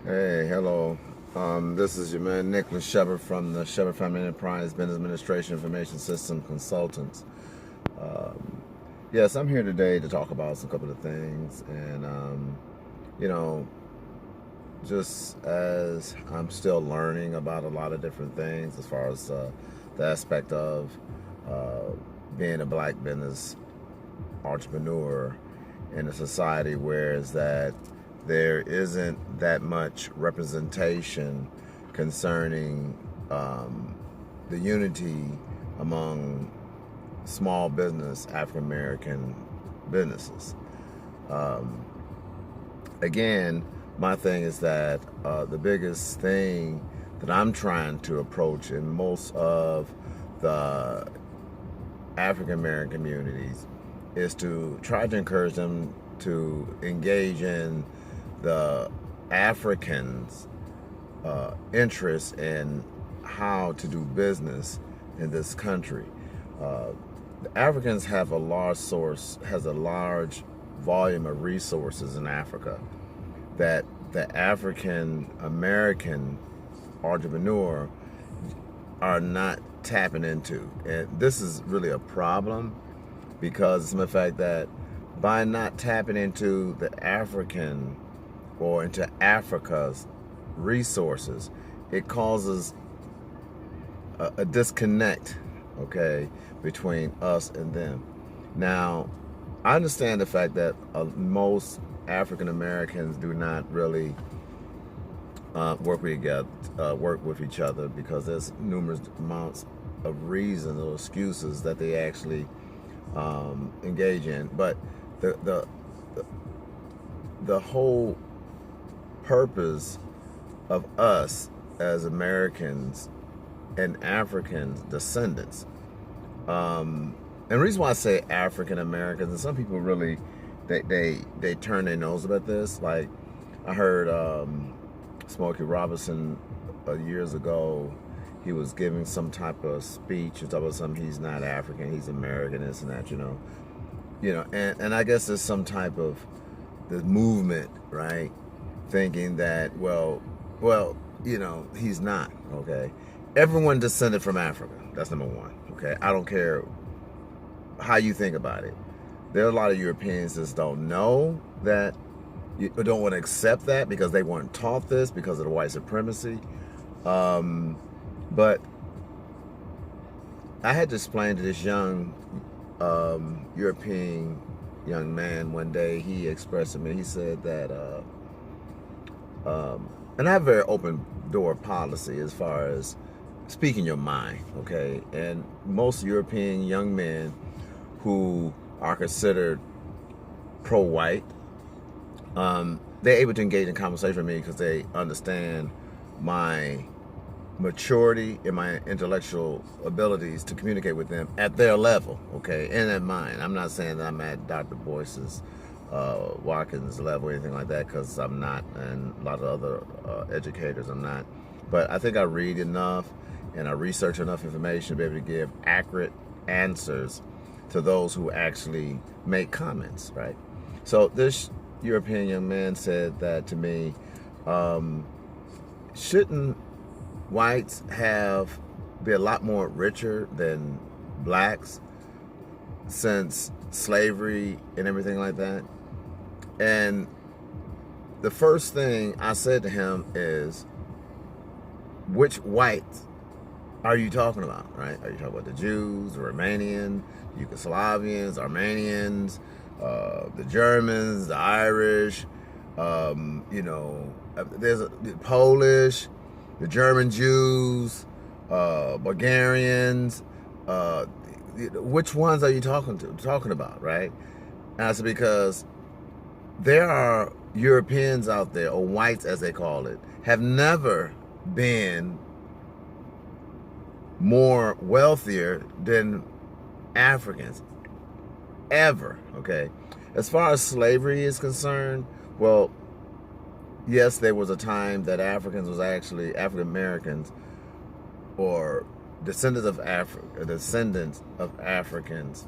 Hey, hello. This is your man Nicholas Shephard from the Shephard Family Enterprise Business Administration Information System Consultants. Um, yes, I'm here today to talk about some couple of things, and you know, just as I'm still learning about a lot of different things as far as the aspect of uh, being a black business entrepreneur in a society where is that there isn't that much representation concerning the unity among small business African American businesses. Um, Again, my thing is that the biggest thing that I'm trying to approach in most of the African American communities is to try to encourage them to engage in the Africans' interest in how to do business in this country. Uh, the Africans have a large volume of resources in Africa that the African American entrepreneur are not tapping into. And this is really a problem because of the fact that by not tapping into the African or into Africa's resources, it causes a disconnect, okay, between us and them. Now, I understand the fact that most African Americans do not really work with each other because there's numerous amounts of reasons or excuses that they actually engage in. But the, the the whole purpose of us as Americans and African descendants, and the reason why I say African Americans, and some people really they turn their nose about this. Like I heard Smokey Robinson years ago. He was giving some type of speech. He talked about something. He's not African. He's American. This and that. And I guess there's some type of this movement, right? Thinking that he's not. Okay, everyone descended from Africa. That's number one. Okay, I don't care how you think about it. There are a lot of Europeans that don't know that, don't want to accept that because they weren't taught this because of the white supremacy. But I had to explain to this young European young man one day. He expressed to me. He said that, and I have a very open door policy as far as speaking your mind. Okay, and most European young men who are considered pro-white, they're able to engage in conversation with me because they understand my maturity and my intellectual abilities to communicate with them at their level, okay, and at mine. I'm not saying that I'm at Dr. Boyce's, Watkins level or anything like that, because I'm not, and a lot of other educators I'm not. But I think I read enough and I research enough information to be able to give accurate answers to those who actually make comments, right? So this European young man said that to me, shouldn't whites be a lot more richer than blacks since slavery and everything like that? And the first thing I said to him is, which whites are you talking about, right? Are you talking about the Jews, the Romanian, Yugoslavians, Armenians, the Germans, the Irish, there's the Polish, the German Jews, Bulgarians, which ones are you talking about, right? And I said, because there are Europeans out there, or whites as they call it, have never been more wealthier than Africans, ever, okay? As far as slavery is concerned, well, yes, there was a time that African Americans, or descendants of Africans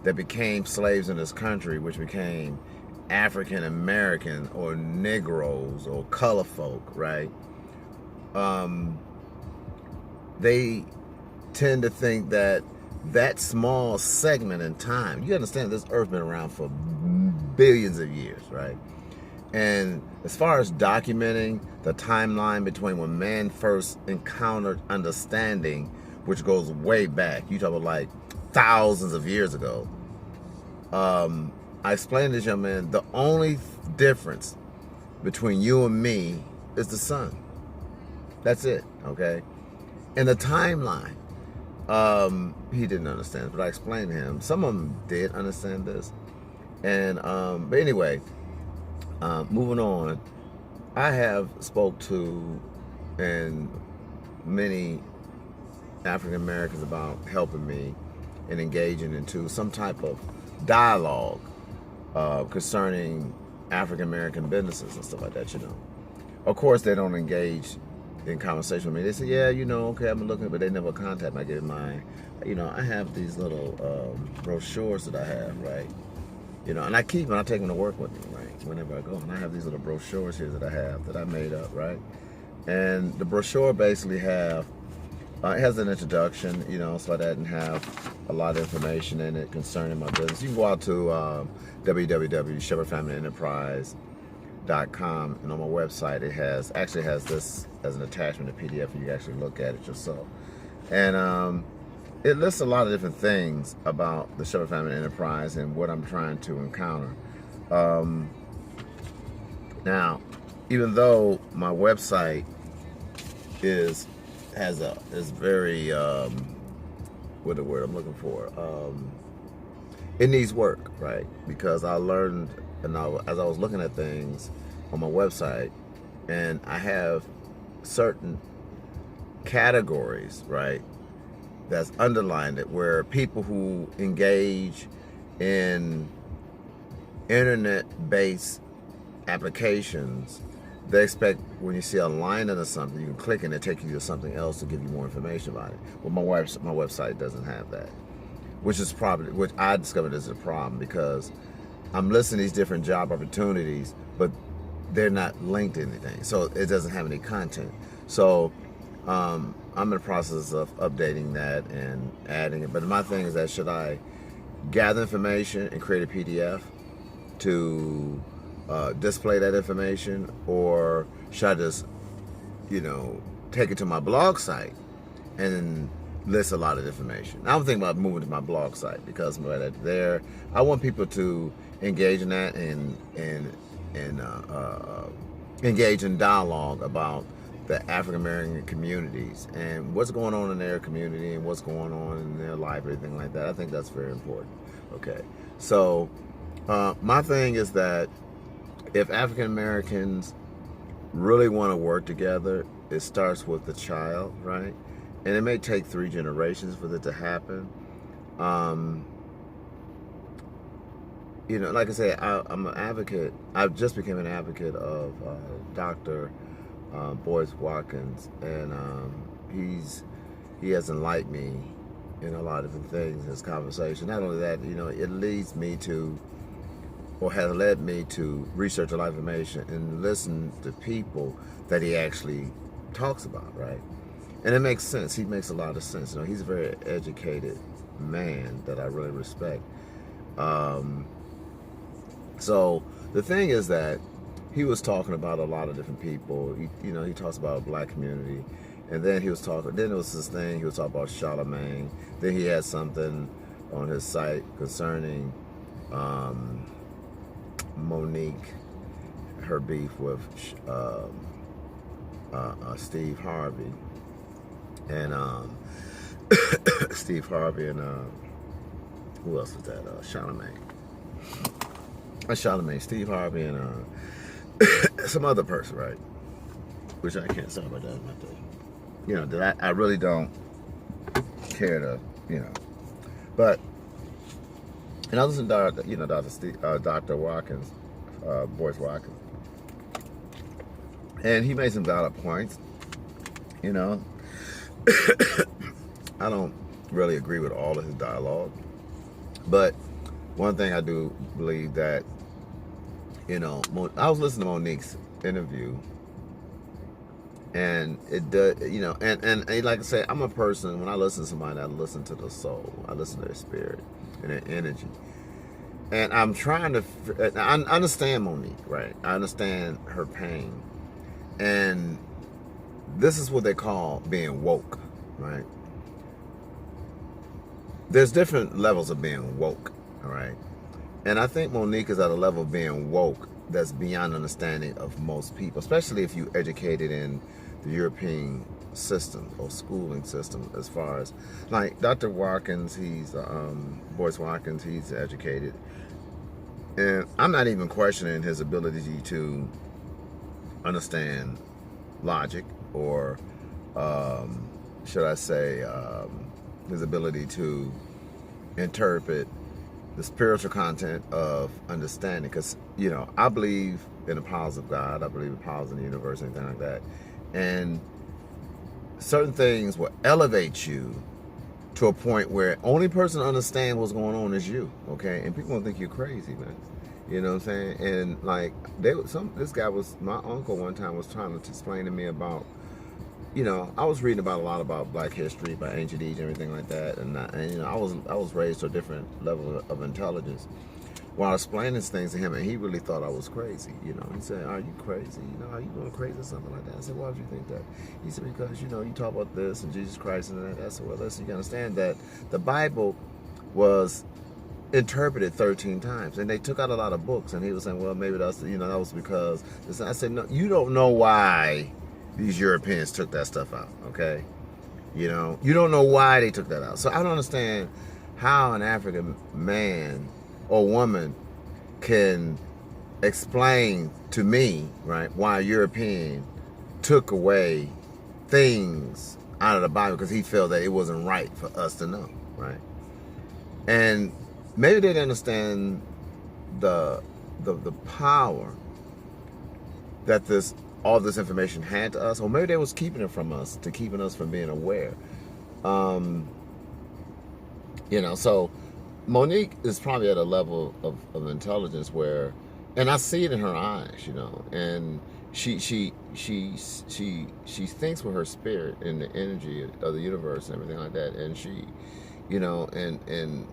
that became slaves in this country, which became African American or Negroes or color folk, right? They tend to think that that small segment in time, you understand this earth been around for billions of years, right? And as far as documenting the timeline between when man first encountered understanding, which goes way back, you talk about like thousands of years ago, I explained to this young man, the only difference between you and me is the sun. That's it, okay? And the timeline, he didn't understand, but I explained to him. Some of them did understand this. And, but anyway, moving on, I have spoke to and many African Americans about helping me and engaging into some type of dialogue concerning African American businesses and stuff like that, you know. Of course, they don't engage in conversation with me. They say, yeah, you know, okay, I'm looking, but they never contact me. I give my, you know, I have these little brochures that I have, right? You know, and I keep them, I take them to work with me, right? Whenever I go, and I have these little brochures here that I have that I made up, right? And the brochure basically have, it has an introduction, you know, so that and have a lot of information in it concerning my business. You can go out to www.shephardfamilyenterprise.com, and on my website it actually has this as an attachment, a PDF, and you can actually look at it yourself. And it lists a lot of different things about the Shephard Family Enterprise and what I'm trying to encounter. Now, even though my website is very what the word I'm looking for, it needs work, right? Because I learned, and as I was looking at things on my website, and I have certain categories, right, that's underlined it, where people who engage in internet-based applications, they expect when you see a line under something, you can click and it take you to something else to give you more information about it. Well, my website doesn't have that, which I discovered is a problem, because I'm listing these different job opportunities, but they're not linked to anything, so it doesn't have any content. So I'm in the process of updating that and adding it. But my thing is that, should I gather information and create a PDF to display that information, or should I just, you know, take it to my blog site and list a lot of information? I'm thinking about moving to my blog site, because there, I want people to engage in that and engage in dialogue about the African American communities and what's going on in their community and what's going on in their life, everything like that. I think that's very important. Okay, so my thing is that if African Americans really want to work together, it starts with the child, right? And it may take 3 generations for that to happen. You know, like I said, I'm an advocate. I just became an advocate of Dr. Boyce Watkins, and he has enlightened me in a lot of different things in this conversation. Not only that, you know, it leads me to, or has led me to, research a lot of information and listen to people that he actually talks about, right? And it makes sense. He makes a lot of sense. You know, he's a very educated man that I really respect. So the thing is that he was talking about a lot of different people. You know, he talks about a black community, and then he was talking. Then there was this thing he was talking about Charlemagne. Then he had something on his site concerning Monique, her beef with Steve Harvey, and Steve Harvey and who else was that? Charlemagne. Charlemagne, Steve Harvey, and some other person, right? Which I can't say about that. You know, that I really don't care to, you know. But, and I listen to Dr. Watkins, Boyce Watkins, and he made some valid points. You know, I don't really agree with all of his dialogue, but one thing I do believe that You know, I was listening to Monique's interview, and it does, you know, and like I say, I'm a person, when I listen to somebody, I listen to the soul, I listen to their spirit and their energy. And I'm trying to, I understand Monique, right? I understand her pain. And this is what they call being woke, right? There's different levels of being woke, all right? And I think Monique is at a level of being woke that's beyond understanding of most people, especially if you educated in the European system or schooling system, as far as, like Dr. Watkins, he's, Boyce Watkins, he's educated. And I'm not even questioning his ability to understand logic or, should I say, his ability to interpret the spiritual content of understanding. Because, you know, I believe in the powers of God. I believe in powers in the universe, anything like that. And certain things will elevate you to a point where only person to understand what's going on is you, okay? And people don't think you're crazy, man. You know what I'm saying? And like, this guy was, my uncle one time was trying to explain to me about, you know, I was reading about a lot about Black history, about ancient Egypt, everything like that, and you know, I was raised to a different level of intelligence. While explaining these things to him, and he really thought I was crazy. You know, he said, "Are you crazy? You know, are you going crazy or something like that?" I said, "Why would you think that?" He said, "Because, you know, you talk about this and Jesus Christ and that." I said, "Well, listen, you can understand that the Bible was interpreted 13 times, and they took out a lot of books." And he was saying, "Well, maybe that's, you know, that was because." I said, "No, you don't know why these Europeans took that stuff out, okay? You know, you don't know why they took that out. So I don't understand how an African man or woman can explain to me, right, why a European took away things out of the Bible because he felt that it wasn't right for us to know, right?" And maybe they didn't understand the power that all this information had to us, or maybe they was keeping it from us, to keeping us from being aware. You know, so Monique is probably at a level of intelligence where, and I see it in her eyes, you know, and she thinks with her spirit and the energy of the universe and everything like that, and she, you know, and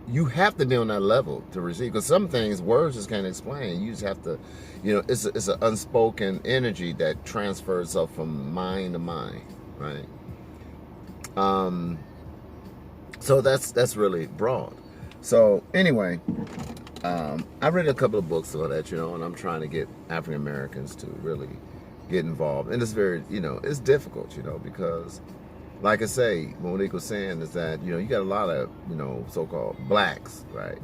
you have to be on that level to receive, because some things words just can't explain. You just have to, you know, it's an unspoken energy that transfers itself from mind to mind, right? So that's really broad. So anyway, I read a couple of books on that, you know, and I'm trying to get African Americans to really get involved. And it's very, you know, it's difficult, you know, because, like I say, Monique was saying is that, you know, you got a lot of, you know, so-called blacks, right?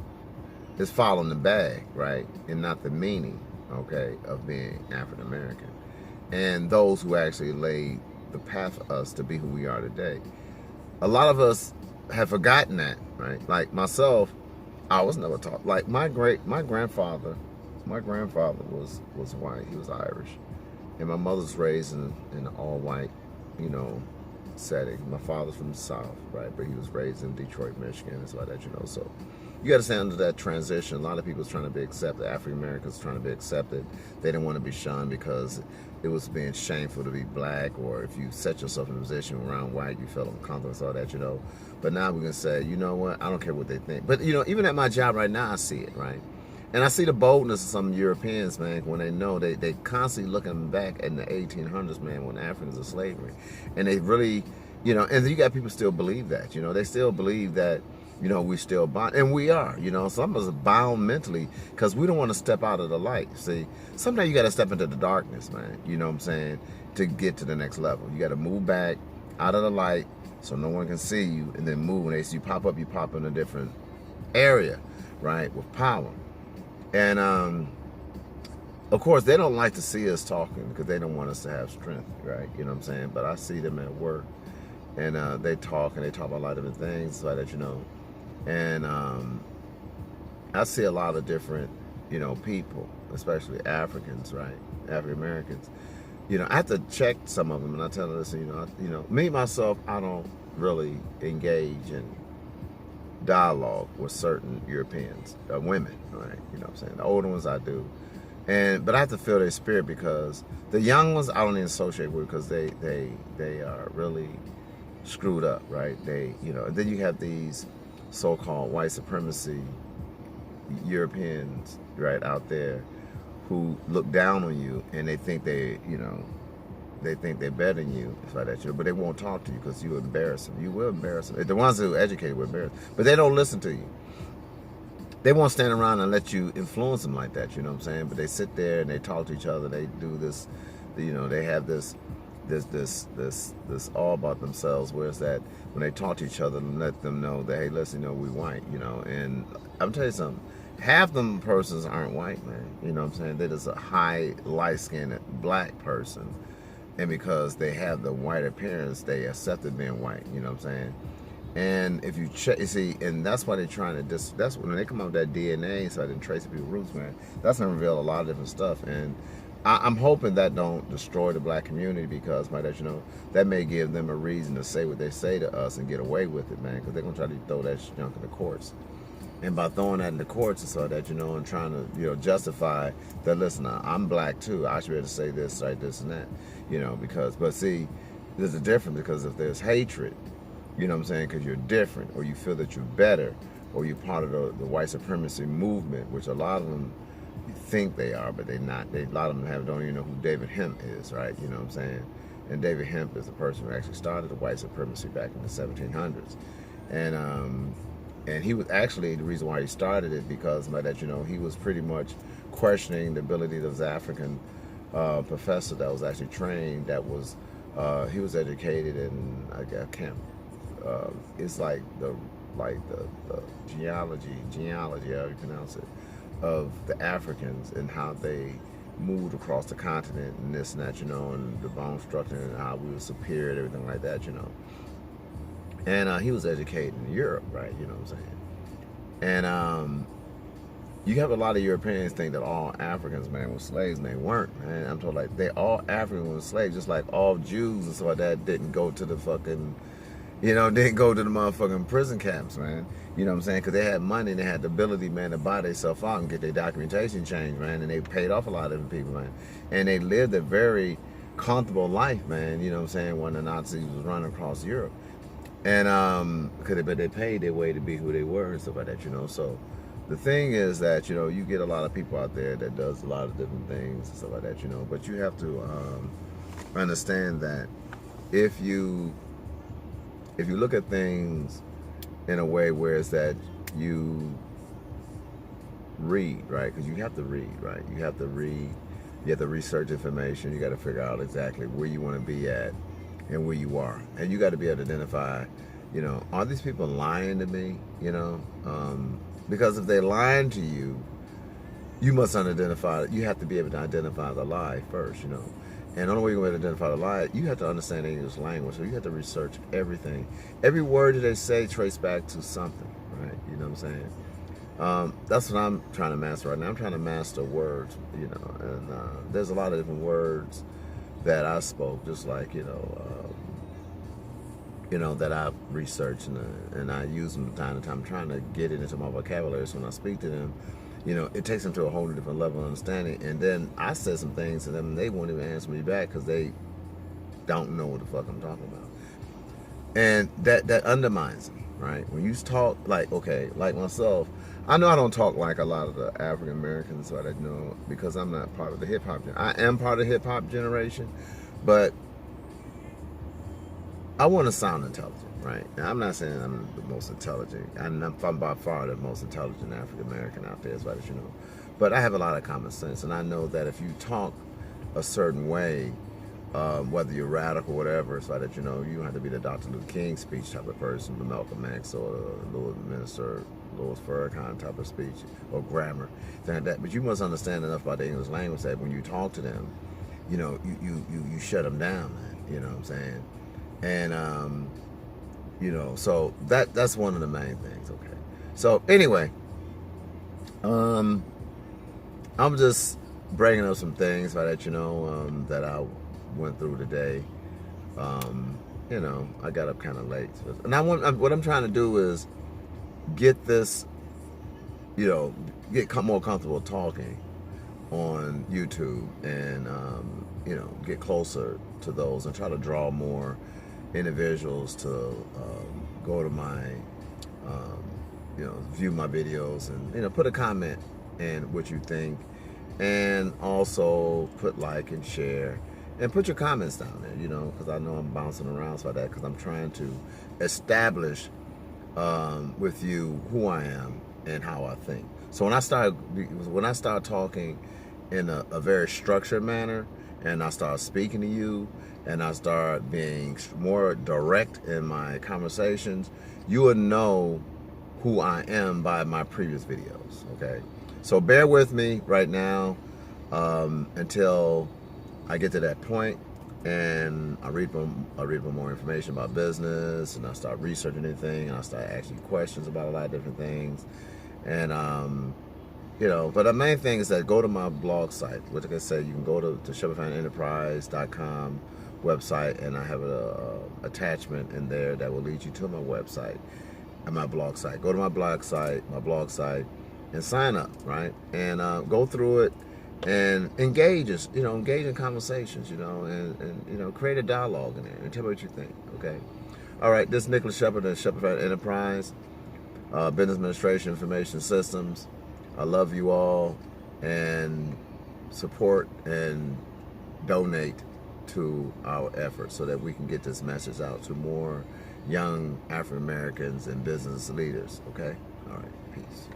It's following the bag, right? And not the meaning, okay, of being African American. And those who actually laid the path for us to be who we are today. A lot of us have forgotten that, right? Like myself, I was never taught. Like my grandfather was white. He was Irish, and my mother's raised in an all white, you know, setting. My father's from the South, right? But he was raised in Detroit, Michigan, and so that, you know. So you got to stand under that transition. A lot of people was trying to be accepted. African Americans trying to be accepted. They didn't want to be shunned because it was being shameful to be black, or if you set yourself in a position around white, you felt uncomfortable and all that, you know. But now we're gonna say, you know what? I don't care what they think. But you know, even at my job right now, I see it, right? And I see the boldness of some Europeans, man, when they know they constantly looking back in the 1800s, man, when Africans are slavery, and they really, you know, and you got people still believe that, you know, they still believe that, you know, we still bound, and we are, you know, some of us are bound mentally because we don't want to step out of the light. See, sometimes you got to step into the darkness, man, you know what I'm saying, to get to the next level. You got to move back out of the light so no one can see you, and then move. When they see you pop up, you pop in a different area, right, with power. And of course, they don't like to see us talking because they don't want us to have strength, right? You know what I'm saying? But I see them at work, and they talk about a lot of different things, so that, you know. And I see a lot of different, you know, people, especially Africans, right? African Americans. You know, I have to check some of them, and I tell them, listen, you know, me myself, I don't really engage in dialogue with certain Europeans, women, right? You know what I'm saying? The older ones I do. But I have to feel their spirit, because the young ones I don't even associate with, because they are really screwed up, right? And then you have these so-called white supremacy Europeans, right, out there, who look down on you, and they think they think they're better than you, like that, but they won't talk to you because you embarrass them. You will embarrass them. The ones who are educated will embarrass them, but they don't listen to you. They won't stand around and let you influence them like that, you know what I'm saying? But they sit there and they talk to each other. They do this, they have this all about themselves, whereas that when they talk to each other and let them know that, hey, listen, we white, and I'm telling you something, half them persons aren't white, man, you know what I'm saying? They're just a high, light-skinned black person, and because they have the white appearance, they accepted being white, you know what I'm saying? And if you check, you see, and that's why they're trying to that's when they come up with that DNA, so I didn't trace people's roots, man. That's gonna reveal a lot of different stuff, and I'm hoping that don't destroy the black community, because that may give them a reason to say what they say to us and get away with it, man, because they're gonna try to throw that junk in the courts. And by throwing that in the courts, so that and trying to justify that, listen, I'm black too, I should be able to say this, say this and that, but see, there's a difference, because if there's hatred, you know what I'm saying, because you're different, or you feel that you're better, or you're part of the white supremacy movement, which a lot of them think they are, but they're not. A lot of them don't even know who David Hemp is, right? You know what I'm saying? And David Hemp is the person who actually started the white supremacy back in the 1700s. And he was actually, the reason why he started it, because by that, he was pretty much questioning the ability of this African professor that was actually trained, he was educated in, I can't, it's like the genealogy, how you pronounce it, of the Africans and how they moved across the continent and this and that, and the bone structure and how we were superior and everything like that, And he was educated in Europe, right? You know what I'm saying? And you have a lot of Europeans think that all Africans, man, were slaves, and they weren't, man. I'm told, like, all Africans were slaves, just like all Jews and stuff like that didn't go to the fucking, didn't go to the motherfucking prison camps, man. You know what I'm saying? Because they had money and they had the ability, man, to buy themselves out and get their documentation changed, man. And they paid off a lot of different people, man. And they lived a very comfortable life, man, you know what I'm saying, when the Nazis was running across Europe. And because they paid their way to be who they were and stuff like that, So the thing is that, you get a lot of people out there that does a lot of different things and stuff like that, But you have to understand that if you look at things in a way where it's that you read, right? Because you have to read, right? You have to read, you have to research information, you got to figure out exactly where you want to be at and where you are. And you got to be able to identify, are these people lying to me, Because if they're lying to you, you must identify, you have to be able to identify the lie first, And the only way you're going to identify the lie, you have to understand the English language. So you have to research everything. Every word that they say trace back to something, right? You know what I'm saying? That's what I'm trying to master right now. I'm trying to master words, And there's a lot of different words that I spoke, just like, that I've researched and I use them from time to time. I'm trying to get it into my vocabulary, so when I speak to them, it takes them to a whole different level of understanding. And then I said some things to them, and they won't even answer me back because they don't know what the fuck I'm talking about. And that undermines them, right? When you talk like myself, I know I don't talk like a lot of the African Americans, so I know, because I'm not part of the hip hop. I am part of the hip hop generation, but I want to sound intelligent, right? Now, I'm not saying I'm the most intelligent. I'm by far the most intelligent African American out there, as far as But I have a lot of common sense, and I know that if you talk a certain way, whether you're radical or whatever, so that you don't have to be the Dr. Luther King speech type of person, the Malcolm X or the Louis Farrakhan type of speech or grammar, thing like that. But you must understand enough about the English language that when you talk to them, you shut them down, man. You know what I'm saying? And so that's one of the main things. Okay. So anyway, I'm just bringing up some things so that that I went through today. I got up kind of late, and what I'm trying to do is get this, get more comfortable talking on YouTube, and get closer to those, and try to draw more individuals to go to my view my videos, and put a comment in what you think, and also put like and share, and put your comments down there, because I know I'm bouncing around for that, because I'm trying to establish with you who I am and how I think. So when I start talking in a very structured manner, and I start speaking to you, and I start being more direct in my conversations, you will know who I am by my previous videos, okay? So bear with me right now until I get to that point, and I read more information about business, and I start researching anything, and I start asking questions about a lot of different things. And but the main thing is that go to my blog site. Like I said, you can go to ShephardFinancialEnterprise.com website, and I have a attachment in there that will lead you to my website and my blog site. Go to my blog site, and sign up, right? And go through it and engage in conversations, and create a dialogue in there, and tell me what you think, okay? All right, this is Nicholas Shephard of Shephard Enterprise, Business Administration Information Systems. I love you all, and support and donate to our efforts so that we can get this message out to more young African Americans and business leaders, okay? All right, peace.